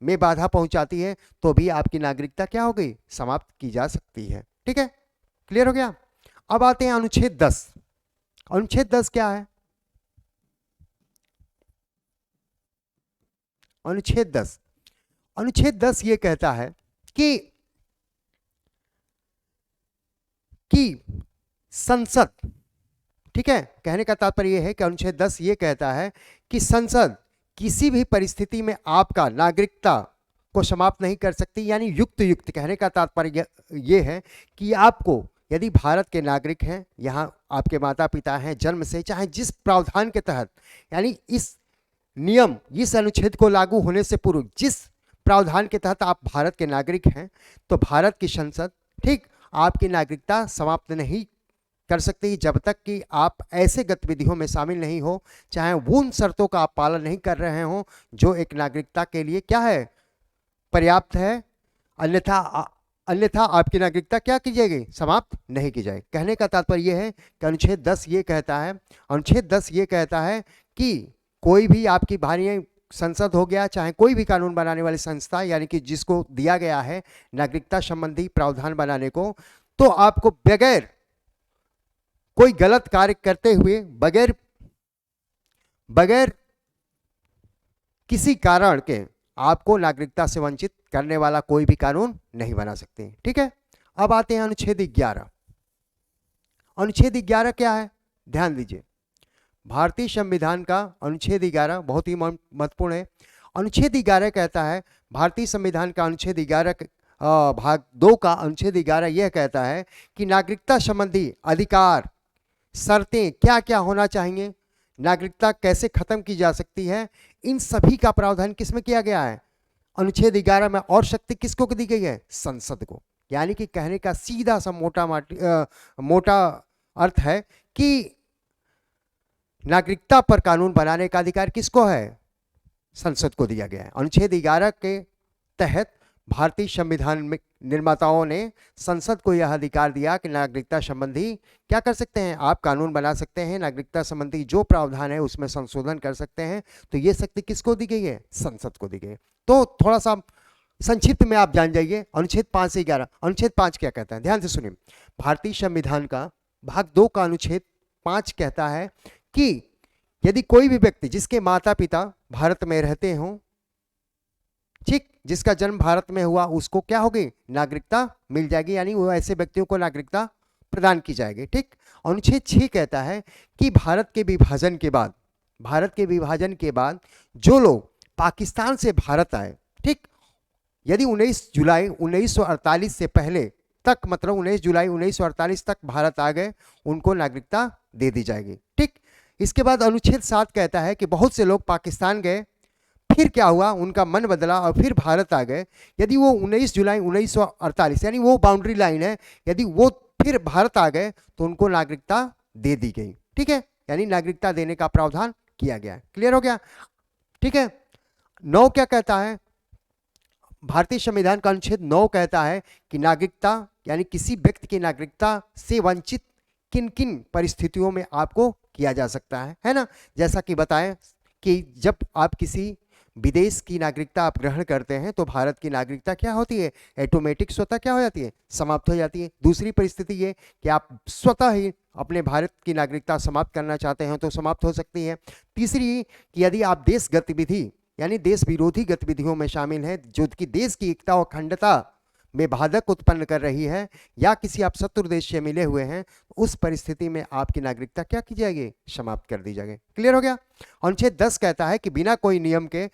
में बाधा पहुंचाती है तो भी आपकी नागरिकता क्या हो गई, समाप्त की जा सकती है। ठीक है, क्लियर हो गया। अब आते हैं अनुच्छेद 10। अनुच्छेद 10 क्या है? अनुच्छेद 10, अनुच्छेद 10 ये कहता है कि संसद, ठीक है, कहने का तात्पर्य यह है कि अनुच्छेद 10 ये कहता है कि संसद किसी भी परिस्थिति में आपका नागरिकता को समाप्त नहीं कर सकती। यानी युक्त युक्त, कहने का तात्पर्य ये है कि आपको यदि भारत के नागरिक हैं, यहाँ आपके माता पिता हैं जन्म से, चाहे जिस प्रावधान के तहत, यानी इस नियम, इस अनुच्छेद को लागू होने से पूर्व जिस प्रावधान के तहत आप भारत के नागरिक हैं, तो भारत की संसद, ठीक, आपकी नागरिकता समाप्त नहीं कर सकती जब तक कि आप ऐसे गतिविधियों में शामिल नहीं हो, चाहे वो उन शर्तों का आप पालन नहीं कर रहे हो जो एक नागरिकता के लिए क्या है, पर्याप्त है। अन्यथा आपकी नागरिकता क्या की जाएगी, समाप्त नहीं की जाएगी। कहने का तात्पर्य यह है कि अनुच्छेद 10 ये कहता है, अनुच्छेद 10 ये कहता है कि कोई भी आपकी भारतीय संसद हो गया, चाहे कोई भी कानून बनाने वाली संस्था, यानी कि जिसको दिया गया है नागरिकता संबंधी प्रावधान बनाने को, तो आपको बगैर कोई गलत कार्य करते हुए, बगैर किसी कारण के आपको नागरिकता से वंचित करने वाला कोई भी कानून नहीं बना सकते। ठीक है, अब आते हैं अनुच्छेद 11। अनुच्छेद 11 क्या है, ध्यान दीजिए। भारतीय संविधान का अनुच्छेद 11 बहुत ही महत्वपूर्ण है। अनुच्छेद 11 कहता है, भारतीय संविधान का अनुच्छेद 11 भाग 2 का अनुच्छेद 11 यह कहता है कि नागरिकता संबंधी अधिकार, शर्तें क्या क्या होना चाहिए, नागरिकता कैसे खत्म की जा सकती है, इन सभी का प्रावधान किसमें किया गया है, अनुच्छेद 11 में। और शक्ति किसको दी गई है, संसद को। यानी कि कहने का सीधा सा मोटा अर्थ है कि नागरिकता पर कानून बनाने का अधिकार किसको है, संसद को दिया गया है। अनुच्छेद 11 के तहत भारतीय संविधान में निर्माताओं ने संसद को यह अधिकार दिया कि नागरिकता संबंधी क्या कर सकते हैं, आप कानून बना सकते हैं, नागरिकता संबंधी जो प्रावधान है उसमें संशोधन कर सकते हैं। तो ये शक्ति किसको दी गई है, संसद को दी गई है। तो थोड़ा सा संक्षिप्त में आप जान जाइए अनुच्छेद 5 से 11। अनुच्छेद 5 क्या कहता है, ध्यान से सुनिए। भारतीय संविधान का भाग 2 का अनुच्छेद 5 कहता है कि यदि कोई भी व्यक्ति जिसके माता पिता भारत में रहते हों, ठीक, जिसका जन्म भारत में हुआ, उसको क्या होगी, नागरिकता मिल जाएगी, यानी वो ऐसे व्यक्तियों को नागरिकता प्रदान की जाएगी। ठीक। अनुच्छेद 6 कहता है कि भारत के विभाजन के बाद जो लोग पाकिस्तान से भारत आए, ठीक, यदि 19 जुलाई 1948 से पहले तक, मतलब 19 जुलाई 1948 तक भारत आ गए, उनको नागरिकता दे दी जाएगी। ठीक। इसके बाद अनुच्छेद 7 कहता है कि बहुत से लोग पाकिस्तान गए, फिर क्या हुआ, उनका मन बदला और फिर भारत आ गए। यदि वो 19 जुलाई 1948, यानी वो बाउंड्री लाइन है, यदि वो फिर भारत आ गए तो उनको नागरिकता दे दी गई। ठीक है, यानी नागरिकता देने का प्रावधान किया गया। क्लियर हो गया। ठीक है। 9 क्या कहता है, भारतीय संविधान का अनुच्छेद 9 कहता है कि नागरिकता, यानी किसी व्यक्ति की नागरिकता से वंचित किन किन परिस्थितियों में आपको किया जा सकता है ना। जैसा कि बताएं कि जब आप किसी विदेश की नागरिकता आप ग्रहण करते हैं तो भारत की नागरिकता क्या होती है, ऑटोमेटिक स्वतः क्या हो जाती है, समाप्त हो जाती है। दूसरी परिस्थिति ये कि आप स्वतः ही अपने भारत की नागरिकता समाप्त करना चाहते हैं तो समाप्त हो सकती है। तीसरी कि यदि आप देश गतिविधि, यानी देश विरोधी गतिविधियों में शामिल हैं जो कि देश की एकता और अखंडता में बाधक उत्पन्न कर रही है, या किसी आप शत्रु देश से मिले हुए हैं, उस परिस्थिति में आपकी नागरिकता क्या की जाएगी, समाप्त कर दी जाएगी। क्लियर हो गया। अनुच्छेद 10 कहता है कि बिना कोई नियम के,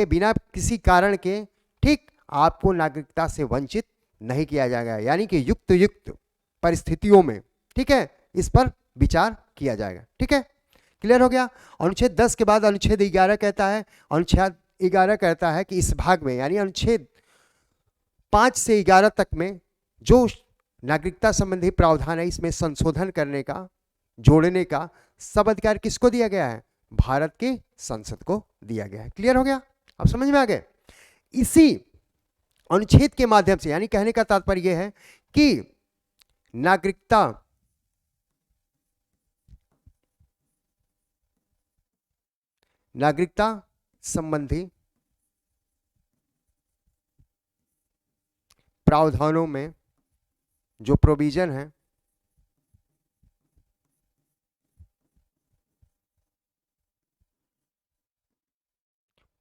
बिना किसी कारण के, ठीक, आपको नागरिकता से वंचित नहीं किया जाएगा, यानी कि युक्त परिस्थितियों में, ठीक है, इस पर विचार किया जाएगा। ठीक है, क्लियर हो गया। अनुच्छेद 10 के बाद अनुच्छेद 11 कहता है, अनुच्छेद 11 कहता है कि इस भाग में, यानी अनुच्छेद 5 से 11 तक में जो नागरिकता संबंधी प्रावधान है, इसमें संशोधन करने का, जोड़ने का सब अधिकार किसको दिया गया है, भारत की संसद को दिया गया है। क्लियर हो गया, अब समझ में आ गए। इसी अनुच्छेद के माध्यम से, यानी कहने का तात्पर्य यह है कि नागरिकता संबंधी प्रावधानों में जो प्रोविजन है,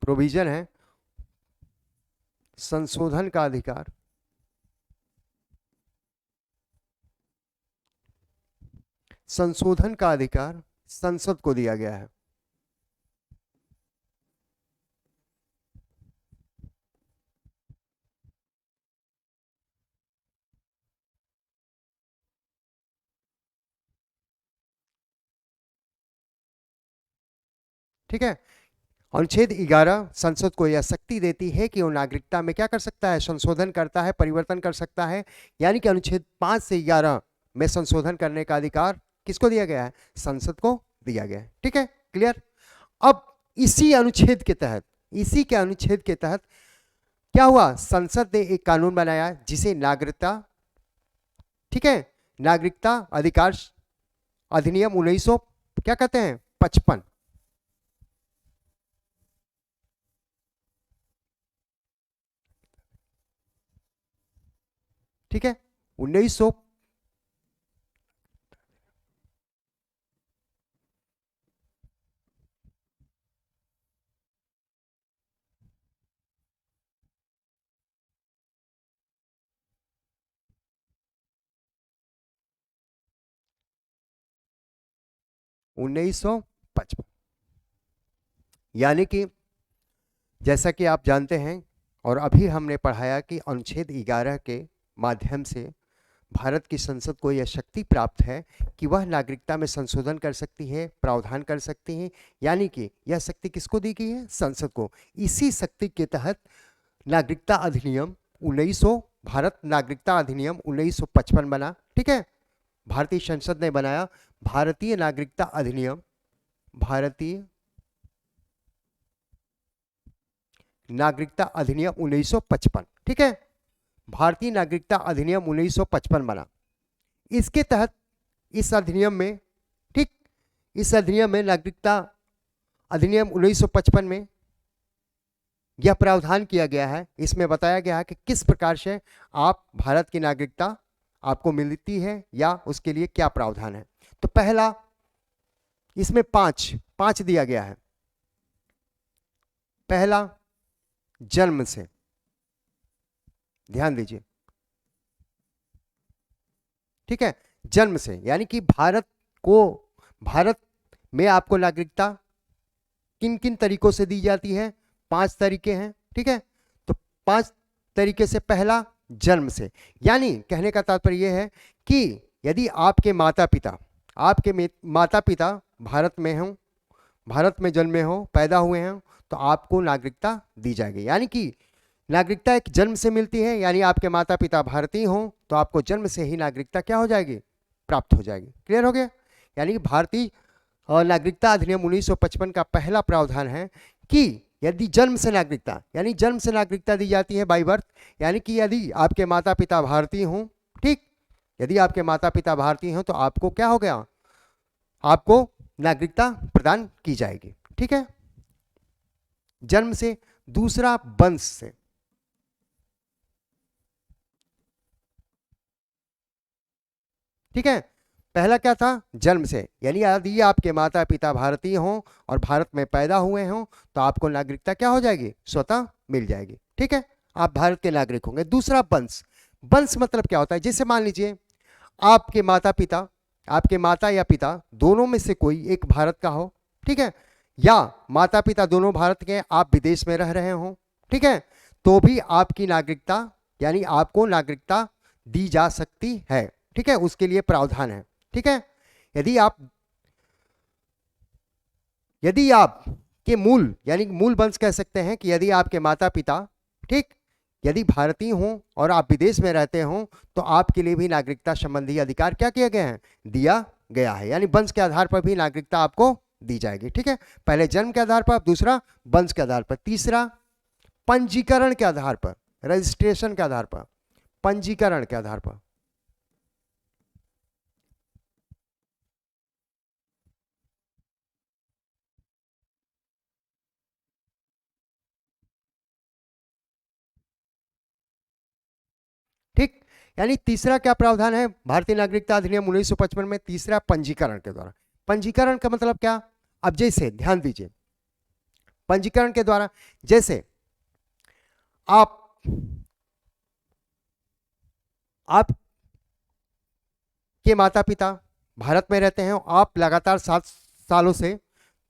प्रोविजन है संशोधन का अधिकार संशोधन का अधिकार संसद को दिया गया है। ठीक है, अनुच्छेद 11 संसद को यह शक्ति देती है कि वो नागरिकता में क्या कर सकता है, संशोधन करता है, परिवर्तन कर सकता है। यानी कि अनुच्छेद 5 से 11 में संशोधन करने का अधिकार किसको दिया गया है, संसद को दिया गया है। ठीक है, क्लियर। अब इसी अनुच्छेद के तहत, इसी के अनुच्छेद के तहत क्या हुआ, संसद ने एक कानून बनाया जिसे नागरिकता, ठीक है, नागरिकता अधिकार अधिनियम 1900 क्या कहते हैं, 55। ठीक है, 1900 1955। यानी कि जैसा कि आप जानते हैं और अभी हमने पढ़ाया कि अनुच्छेद 11 के माध्यम से भारत की संसद को यह शक्ति प्राप्त है कि वह नागरिकता में संशोधन कर सकती है, प्रावधान कर सकती है। यानी कि यह शक्ति किसको दी गई है, संसद को। इसी शक्ति के तहत नागरिकता अधिनियम 1900, भारत नागरिकता अधिनियम 1955 बना। ठीक है, भारतीय संसद ने बनाया भारतीय नागरिकता अधिनियम, भारतीय नागरिकता अधिनियम 1955। ठीक है, भारतीय नागरिकता अधिनियम 1955 बना। इसके तहत इस अधिनियम में, ठीक, इस अधिनियम में नागरिकता अधिनियम 1955 में यह प्रावधान किया गया है, इसमें बताया गया है कि किस प्रकार से आप भारत की नागरिकता आपको मिलती है या उसके लिए क्या प्रावधान है। तो पहला, इसमें पांच पांच दिया गया है। पहला, जन्म से, ध्यान दीजिए, ठीक है, जन्म से, यानी कि भारत में आपको नागरिकता किन किन तरीकों से दी जाती है, 5 तरीके हैं। ठीक है, तो 5 तरीके से पहला, जन्म से, यानी कहने का तात्पर्य यह है कि यदि आपके माता पिता भारत में हों, भारत में जन्मे हो, पैदा हुए हैं, तो आपको नागरिकता दी जाएगी। यानी कि नागरिकता एक जन्म से मिलती है, यानी आपके माता पिता भारतीय हों तो आपको जन्म से ही नागरिकता क्या हो जाएगी, प्राप्त हो जाएगी। क्लियर हो गया। यानी कि भारतीय नागरिकता अधिनियम 1955 का पहला प्रावधान है कि यदि जन्म से नागरिकता, यानी जन्म से नागरिकता दी जाती है बाई बर्थ, यानी कि यदि आपके माता पिता भारतीय हों, ठीक, यदि आपके माता पिता भारतीय हों तो आपको क्या हो गया, आपको नागरिकता प्रदान की जाएगी। ठीक है, जन्म से। दूसरा, वंश से, ठीक है, पहला क्या था, जन्म से, यानी यदि आपके माता पिता भारतीय हों और भारत में पैदा हुए हों तो आपको नागरिकता क्या हो जाएगी, स्वतः मिल जाएगी। ठीक है, आप भारत के नागरिक होंगे। दूसरा, वंश। वंश मतलब क्या होता है, जैसे मान लीजिए आपके माता पिता, आपके माता या पिता दोनों में से कोई एक भारत का हो, ठीक है, या माता पिता दोनों भारत के, आप विदेश में रह रहे हो, ठीक है, तो भी आपकी नागरिकता, यानी आपको नागरिकता दी जा सकती है। ठीक है, उसके लिए प्रावधान है। ठीक है, यदि आप के मूल, यानी मूल वंश कह सकते हैं कि यदि आपके माता पिता, ठीक, यदि भारतीय हों और आप विदेश में रहते हों तो आपके लिए भी नागरिकता संबंधी अधिकार क्या किया गया है, दिया गया है। यानी वंश के आधार पर भी नागरिकता आपको दी जाएगी। ठीक है, पहले जन्म के आधार पर, दूसरा वंश के आधार पर, तीसरा पंजीकरण के आधार पर, रजिस्ट्रेशन के आधार पर, पंजीकरण के आधार पर। ठीक, यानी तीसरा क्या प्रावधान है भारतीय नागरिकता अधिनियम 1955 में? तीसरा पंजीकरण के द्वारा। पंजीकरण का मतलब क्या? अब जैसे ध्यान दीजिए, पंजीकरण के द्वारा जैसे आप के माता पिता भारत में रहते हैं, आप लगातार 7 सालों से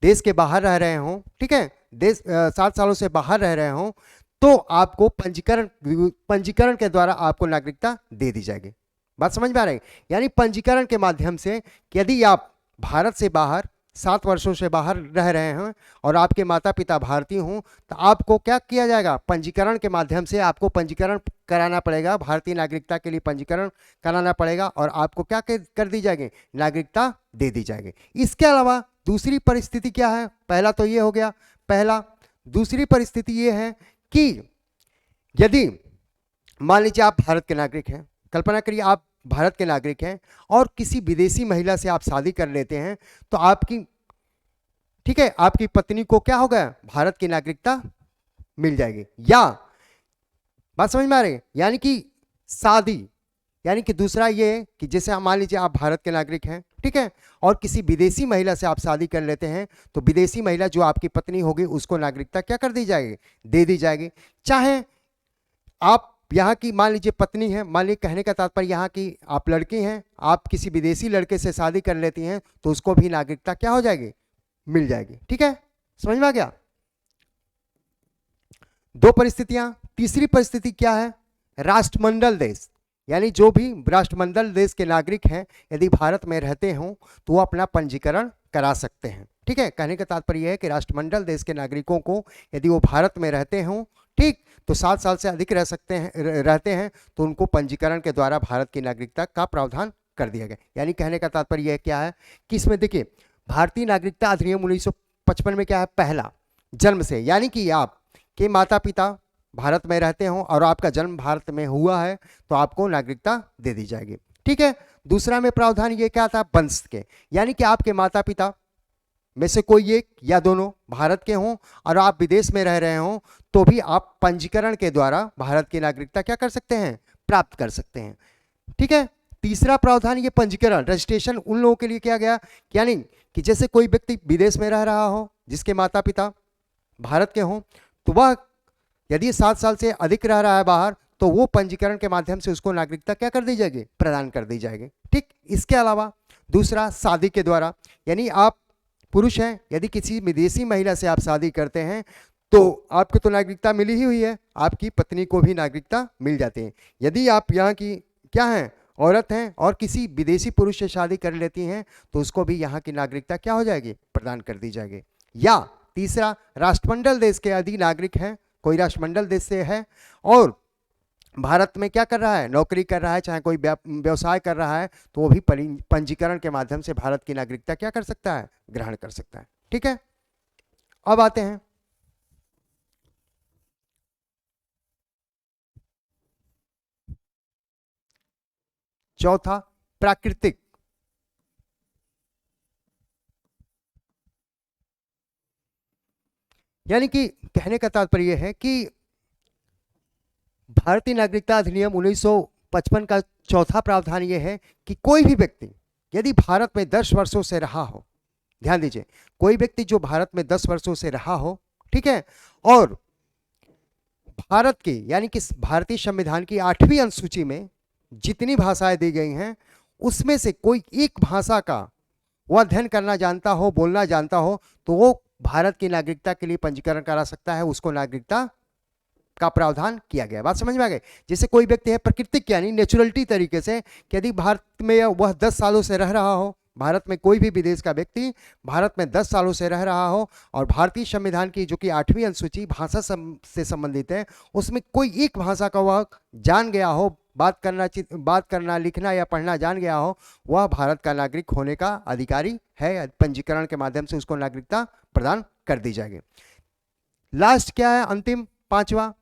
देश के बाहर रह रहे हो, ठीक है, 7 सालों से बाहर रह रहे हो, तो आपको पंजीकरण के द्वारा आपको नागरिकता दे दी जाएगी। बात समझ में आ रही है? यानी पंजीकरण के माध्यम से यदि आप भारत से बाहर 7 वर्षों से बाहर रह रहे हैं और आपके माता पिता भारतीय हों, तो आपको क्या किया जाएगा? पंजीकरण के माध्यम से आपको पंजीकरण कराना पड़ेगा, भारतीय नागरिकता के लिए पंजीकरण कराना पड़ेगा और आपको क्या कर दी जाएगी? नागरिकता दे दी जाएगी। इसके अलावा दूसरी परिस्थिति क्या है? पहला तो ये हो गया पहला। दूसरी परिस्थिति ये है कि यदि मान लीजिए आप भारत के नागरिक हैं, कल्पना करिए आप भारत के नागरिक हैं और किसी विदेशी महिला से आप शादी कर लेते हैं, तो आपकी, ठीक है, आपकी पत्नी को क्या हो गया? भारत की नागरिकता मिल जाएगी। या बात समझ में आ रही है? यानी कि शादी, यानी कि दूसरा ये कि जैसे मान लीजिए आप भारत के नागरिक हैं, ठीक है, और किसी विदेशी महिला से आप शादी कर लेते हैं, तो विदेशी महिला जो आपकी पत्नी होगी उसको नागरिकता क्या कर दी जाएगी? दे दी जाएगी। चाहे आप यहाँ की मान लीजिए पत्नी है, मान लीजिए, कहने का तात्पर्य यहाँ की आप लड़की हैं, आप किसी विदेशी लड़के से शादी कर लेती हैं, तो उसको भी नागरिकता क्या हो जाएगी? मिल जाएगी। ठीक है, समझ में आ गया? दो परिस्थितियां। तीसरी परिस्थिति क्या है? राष्ट्रमंडल देश, यानी जो भी राष्ट्रमंडल देश के नागरिक हैं, यदि भारत में रहते हों तो वो अपना पंजीकरण करा सकते हैं। ठीक है, कहने का तात्पर्य यह है कि राष्ट्रमंडल देश के नागरिकों को यदि वो भारत में रहते हों, ठीक, तो 7 साल से अधिक रहते हैं तो उनको पंजीकरण के द्वारा भारत की नागरिकता का प्रावधान कर दिया गया। यानी कहने का तात्पर्य यह क्या है कि इसमें देखिए, भारतीय नागरिकता अधिनियम 1955 में क्या है? पहला, जन्म से, यानी कि आप के माता पिता भारत में रहते हों और आपका जन्म भारत में हुआ है तो आपको नागरिकता दे दी जाएगी। ठीक है। दूसरा में प्रावधान ये क्या था? वंश के, यानी कि आपके माता पिता में से कोई एक या दोनों भारत के हों और आप विदेश में रह रहे हों, तो भी आप पंजीकरण के द्वारा भारत की नागरिकता क्या कर सकते हैं? प्राप्त कर सकते हैं। ठीक है। तीसरा प्रावधान ये पंजीकरण, रजिस्ट्रेशन उन लोगों के लिए किया गया, यानी कि जैसे कोई व्यक्ति विदेश में रह रहा हो जिसके माता पिता भारत के हों, तो वह यदि 7 साल से अधिक रह रहा है बाहर, तो वो पंजीकरण के माध्यम से उसको नागरिकता क्या कर दी जाएगी? प्रदान कर दी जाएगी। ठीक। इसके अलावा दूसरा, शादी के द्वारा, यानी आप पुरुष हैं, यदि किसी विदेशी महिला से आप शादी करते हैं तो आपको तो नागरिकता मिली ही हुई है, आपकी पत्नी को भी नागरिकता मिल जाती है। यदि आप यहाँ की क्या हैं? औरत हैं और किसी विदेशी पुरुष से शादी कर लेती हैं तो उसको भी यहाँ की नागरिकता क्या हो जाएगी? प्रदान कर दी जाएगी। या तीसरा, राष्ट्रमंडल देश के यदि नागरिक हैं, कोई राष्ट्रमंडल देश से है और भारत में क्या कर रहा है? नौकरी कर रहा है, चाहे कोई व्यवसाय कर रहा है, तो वो भी पंजीकरण के माध्यम से भारत की नागरिकता क्या कर सकता है? ग्रहण कर सकता है। ठीक है। अब आते हैं चौथा, प्राकृतिक। यानी कि कहने का तात्पर्य है कि भारतीय नागरिकता अधिनियम 1955 का चौथा प्रावधान यह है कि कोई भी व्यक्ति यदि भारत में 10 वर्षों से रहा हो, ध्यान दीजिए, कोई व्यक्ति जो भारत में 10 वर्षों से रहा हो, ठीक है, और भारत की, यानी कि भारतीय संविधान की 8वीं अनुसूची में जितनी भाषाएं दी गई हैं उसमें से कोई एक भाषा का वो अध्ययन करना जानता हो, बोलना जानता हो, तो वो भारत की नागरिकता के लिए पंजीकरण करा सकता है, उसको नागरिकता का प्रावधान किया गया। बात समझ में आ गई? जैसे कोई व्यक्ति है प्राकृतिक, यानी नेचुरलिटी तरीके से, यदि भारत में वह 10 सालों से रह रहा हो, भारत में कोई भी विदेश का व्यक्ति भारत में 10 सालों से रह रहा हो और भारतीय संविधान की जो कि 8वीं अनुसूची भाषा से संबंधित है उसमें कोई एक भाषा का वह जान गया हो, बात करना, लिखना या पढ़ना जान गया हो, वह भारत का नागरिक होने का अधिकारी है। पंजीकरण के माध्यम से उसको नागरिकता प्रदान कर दी जाएगी। लास्ट क्या है? अंतिम पांचवा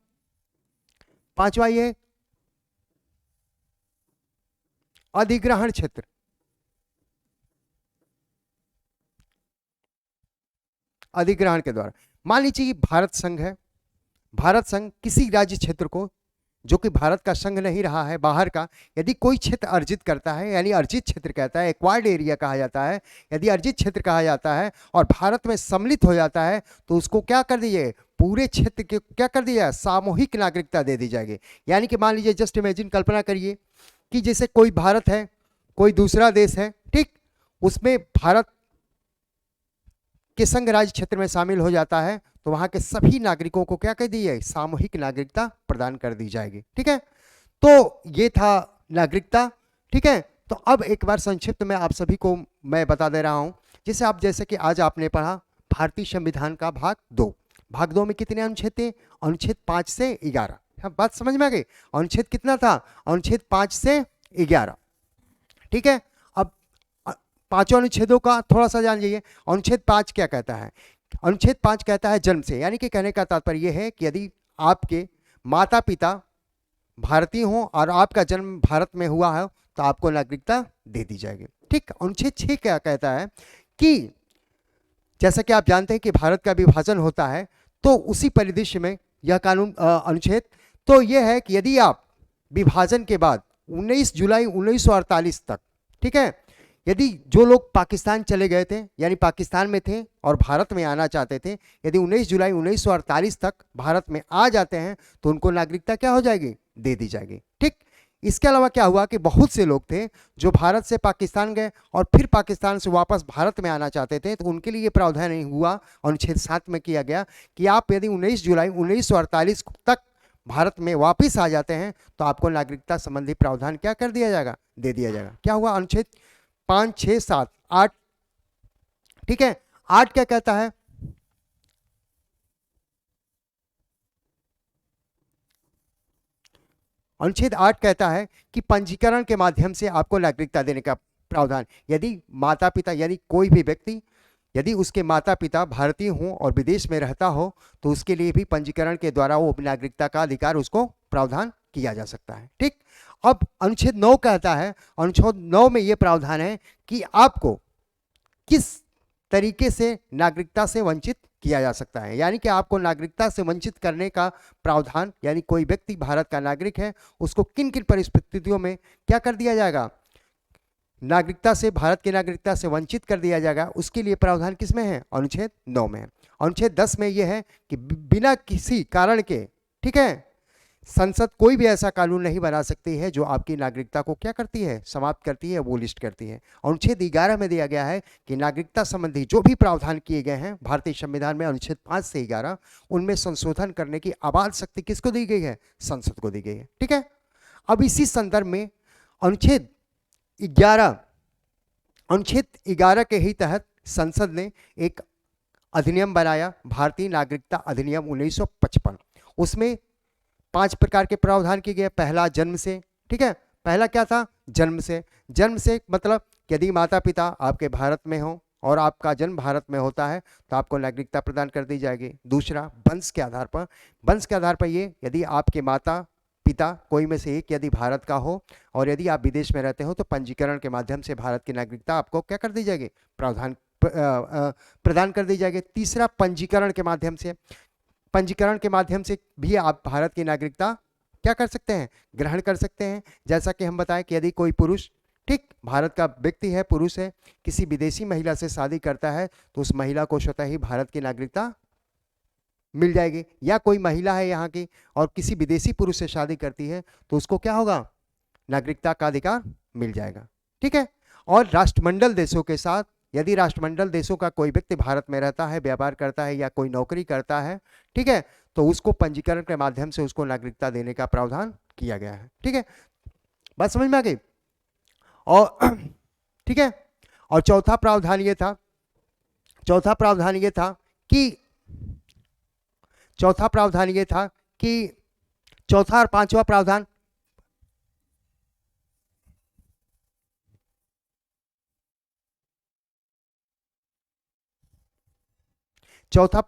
ये अधिग्रहण क्षेत्र। अधिग्रहण के द्वारा, मान लीजिए भारत संघ है, भारत संघ किसी राज्य क्षेत्र को जो कि भारत का संघ नहीं रहा है, बाहर का, यदि कोई क्षेत्र अर्जित करता है, यानी अर्जित क्षेत्र कहता है, एक्वायर्ड एरिया कहा जाता है, यदि अर्जित क्षेत्र कहा जाता है और भारत में सम्मिलित हो जाता है तो उसको क्या कर दीजिए, पूरे क्षेत्र के क्या कर दिया, सामूहिक नागरिकता दे दी जाएगी। यानी कि मान लीजिए, जस्ट इमेजिन, कल्पना करिए कि जैसे कोई भारत है, कोई दूसरा देश है, ठीक, उसमें भारत के संघ राज्य क्षेत्र में शामिल हो जाता है तो वहां के सभी नागरिकों को क्या कर दी है, सामूहिक नागरिकता प्रदान कर दी जाएगी। ठीक है, तो ये था नागरिकता। ठीक है, तो अब एक बार संक्षिप्त में आप सभी को मैं बता दे रहा हूं, जैसे कि आज आपने पढ़ा भारतीय संविधान का भाग 2। भाग 2 में कितने अनुच्छेद थे, अनुच्छेद 5 से 11। हाँ, बात समझ में आ गई, अनुच्छेद कितना था, अनुच्छेद 5 से 11। ठीक है, अब पांचों अनुच्छेदों का थोड़ा सा जान लीजिए। अनुच्छेद 5 क्या कहता है, अनुच्छेद 5 कहता है जन्म से, यानी कि कहने का तात्पर्य यह है कि यदि आपके माता पिता भारतीय हों और आपका जन्म भारत में हुआ है तो आपको नागरिकता दे दी जाएगी। ठीक, अनुच्छेद 6 क्या कहता है कि जैसा कि आप जानते हैं कि भारत का विभाजन होता है, तो उसी परिदृश्य में यह कानून अनुच्छेद तो यह है कि यदि आप विभाजन के बाद 19 जुलाई 1948 तक, ठीक है, यदि जो लोग पाकिस्तान चले गए थे, यानी पाकिस्तान में थे और भारत में आना चाहते थे, यदि 19 जुलाई 1948 तक भारत में आ जाते हैं तो उनको नागरिकता क्या हो जाएगी, दे दी जाएगी। ठीक, इसके अलावा क्या हुआ कि बहुत से लोग थे जो भारत से पाकिस्तान गए और फिर पाकिस्तान से वापस भारत में आना चाहते थे, तो उनके लिए ये प्रावधान नहीं हुआ। अनुच्छेद 7 में किया गया कि आप यदि 19 जुलाई 1948 तक भारत में वापस आ जाते हैं तो आपको नागरिकता संबंधी प्रावधान क्या कर दिया जाएगा, दे दिया जाएगा। क्या हुआ, अनुच्छेद 5, 6, 7, 8। ठीक है, 8 क्या कहता है, अनुच्छेद 8 कहता है कि पंजीकरण के माध्यम से आपको नागरिकता देने का प्रावधान, यदि माता पिता, यानी कोई भी व्यक्ति यदि उसके माता पिता भारतीय हों और विदेश में रहता हो तो उसके लिए भी पंजीकरण के द्वारा वो नागरिकता का अधिकार उसको प्रावधान किया जा सकता है। ठीक, अब अनुच्छेद 9 कहता है, अनुच्छेद 9 में ये प्रावधान है कि आपको किस तरीके से नागरिकता से वंचित किया जा सकता है, यानी कि आपको नागरिकता से वंचित करने का प्रावधान, यानी कोई व्यक्ति भारत का नागरिक है उसको किन किन परिस्थितियों में क्या कर दिया जाएगा, नागरिकता से, भारत की नागरिकता से वंचित कर दिया जाएगा, उसके लिए प्रावधान किस में है, अनुच्छेद 9 में है। अनुच्छेद 10 में यह है कि बिना किसी कारण के, ठीक है, संसद कोई भी ऐसा कानून नहीं बना सकती है जो आपकी नागरिकता को क्या करती है, समाप्त करती है, वो लिस्ट करती है। अनुच्छेद 11 में दिया गया है कि नागरिकता संबंधी जो भी प्रावधान किए गए हैं भारतीय संविधान में अनुच्छेद 5 से 11, उनमें संशोधन करने की आपात शक्ति किसको दी गई है, संसद को दी गई है। ठीक है, अब इसी संदर्भ में अनुच्छेद 11 के ही तहत संसद ने एक अधिनियम बनाया, भारतीय नागरिकता अधिनियम 1955। उसमें 5 प्रकार के प्रावधान किए गए। पहला, जन्म से। ठीक है, पहला क्या था, जन्म से। जन्म से मतलब यदि माता पिता आपके भारत में हो और आपका जन्म भारत में होता है तो आपको नागरिकता प्रदान कर दी जाएगी। दूसरा, वंश के आधार पर। वंश के आधार पर ये, यदि आपके माता पिता कोई में से एक यदि भारत का हो और यदि आप विदेश में रहते हो तो पंजीकरण के माध्यम से भारत की नागरिकता आपको क्या कर दी जाएगी, प्रावधान प्रदान कर दी जाएगी। तीसरा, पंजीकरण के माध्यम से। पंजीकरण के माध्यम से भी आप भारत की नागरिकता क्या कर सकते हैं, ग्रहण कर सकते हैं। जैसा कि हम बताएं कि यदि कोई पुरुष, ठीक, भारत का व्यक्ति है, पुरुष है, किसी विदेशी महिला से शादी करता है तो उस महिला को स्वतः ही भारत की नागरिकता मिल जाएगी। या कोई महिला है यहाँ की और किसी विदेशी पुरुष से शादी करती है तो उसको क्या होगा, नागरिकता का अधिकार मिल जाएगा। ठीक है, और राष्ट्रमंडल देशों के साथ, यदि राष्ट्रमंडल देशों का कोई व्यक्ति भारत में रहता है, व्यापार करता है या कोई नौकरी करता है, ठीक है, तो उसको पंजीकरण के माध्यम से उसको नागरिकता देने का प्रावधान किया गया है। ठीक है, बात समझ में आ गई। और ठीक है, और चौथा प्रावधान ये था कि चौथा और पांचवा प्रावधान, चौथा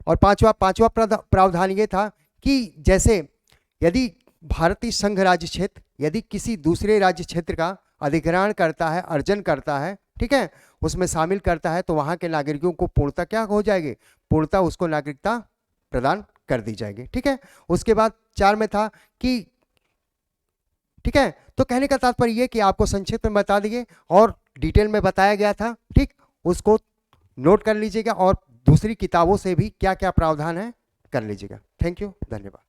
और पांचवा प्रावधान ये था कि जैसे यदि भारतीय संघ राज्य क्षेत्र यदि किसी दूसरे राज्य क्षेत्र का अधिग्रहण करता है, अर्जन करता है, ठीक है, उसमें शामिल करता है, तो वहां के नागरिकों को पूर्णता क्या हो जाएगी, पूर्णता उसको नागरिकता प्रदान कर दी जाएगी। ठीक है, उसके बाद 4 में था कि, ठीक है, तो कहने का तात्पर्य ये कि आपको संक्षिप्त में बता दिए और डिटेल में बताया गया था। ठीक, उसको नोट कर लीजिएगा और दूसरी किताबों से भी क्या क्या प्रावधान है कर लीजिएगा। थैंक यू, धन्यवाद।